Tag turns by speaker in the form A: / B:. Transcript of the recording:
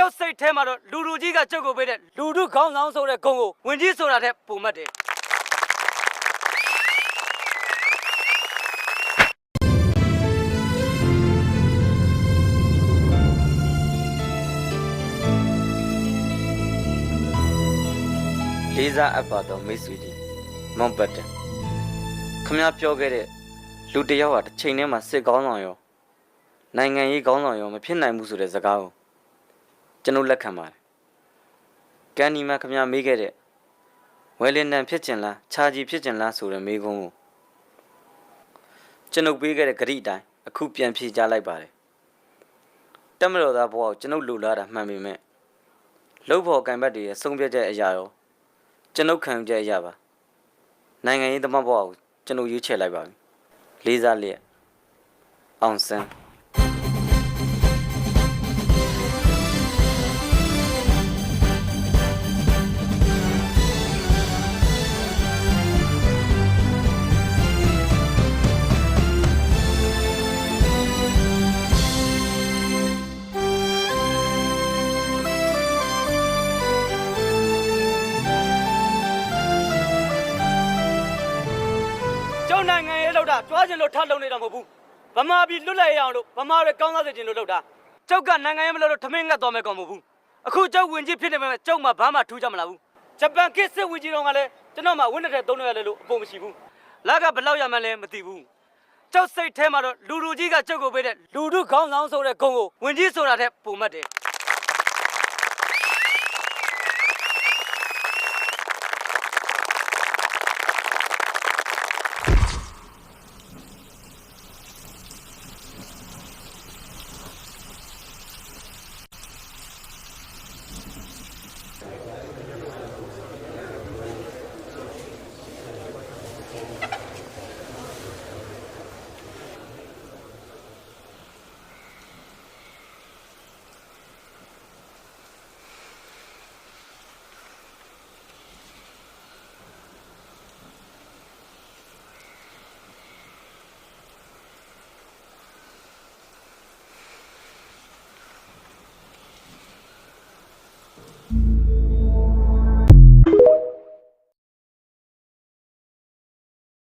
A: ကျောက်စိတ်ထဲမှာတော့လူကြီးကကြောက်ကိုပေးတဲ့လူထုခေါင်းဆောင်ဆိုတဲ့ဂုံကိုဝင်ကြီးဆိုတာတဲ့ပုံမှတ်တယ်
B: လေးစားအပ်ပါတော့မိတ်ဆွေကြီးမောင်ပတ်တယ်ခမပြောခဲ့တဲ့လူတယောက်ဟာတစ်ချိန်ထဲမှာစစ်ကောင်းဆောင်ရောနိုင်ငံရေးကောင်းဆောင်ရောမဖြစ်နိုင်ဘူးဆိုတဲ့စကားကိုကျွန်တော်လက်ခံပါတယ်ကန်ဒီမှာခမမေးခဲ့တဲ့ဝယ်လင်တန်ဖြစ်ကျင်လားခြာကြီးဖြစ်ကျင်လားဆိုတဲ့မေးခွန်းကိုကျွန်ုပ်ပေးခဲ့တဲ့ဂရိအတိုင်းအခုပြန်ဖြေကြားလိုက်ပါတယ်တက်မတော်သားဘဝကိုကျွန်ုပ်လူလာတာမှန်ပေမဲ့လှုပ်ဖို့ကံဘတ်တွေရဲ့ဆုံးဖြတ်ချက်အရာရောကျွန်ုပ်ခံယူချက်အရာပါနိုင်ငံရေးသမားဘဝကိုကျွန်ုပ်ရွေးချယ်လိုက်ပါပြီလေးစားလျက်အောင်စန်း
A: နိုင်ငံရေးလောက်တာကြွားကျင်လို့ထလုံးနေတာမဟုတ်ဘူးဗမာပြည်လွတ်လပ်ရအောင်လို့ဗမာတွေကောင်းစားစေချင်လို့လောက်တာကျောက်ကနိုင်ငံရေးမလို့ထမင်းငတ်သွားမယ်ကောင်မဟုတ်ဘူးအခုကျောက်ဝင်ကြီးဖြစ်နေမယ်ကျောက်မှာဘာမှထူးကြမလားဘူးဂျပန်ခေတ်စစ်ဝင်ကြီးတော်ကလည်းကျွန်တော်မှဝင်းတဲ့သုံးရလဲလို့အပေါ်မရှိဘူးလက်ကဘလောက်ရမှန်းလဲမသိဘူးကျောက်စိတ်ထဲမှာတော့လူကြီးကကျောက်ကိုပေးတဲ့လူထုခေါင်းဆောင်ဆိုတဲ့ဂုံကိုဝင်ကြီးဆိုတာတဲ့ပုံမှတ်တယ်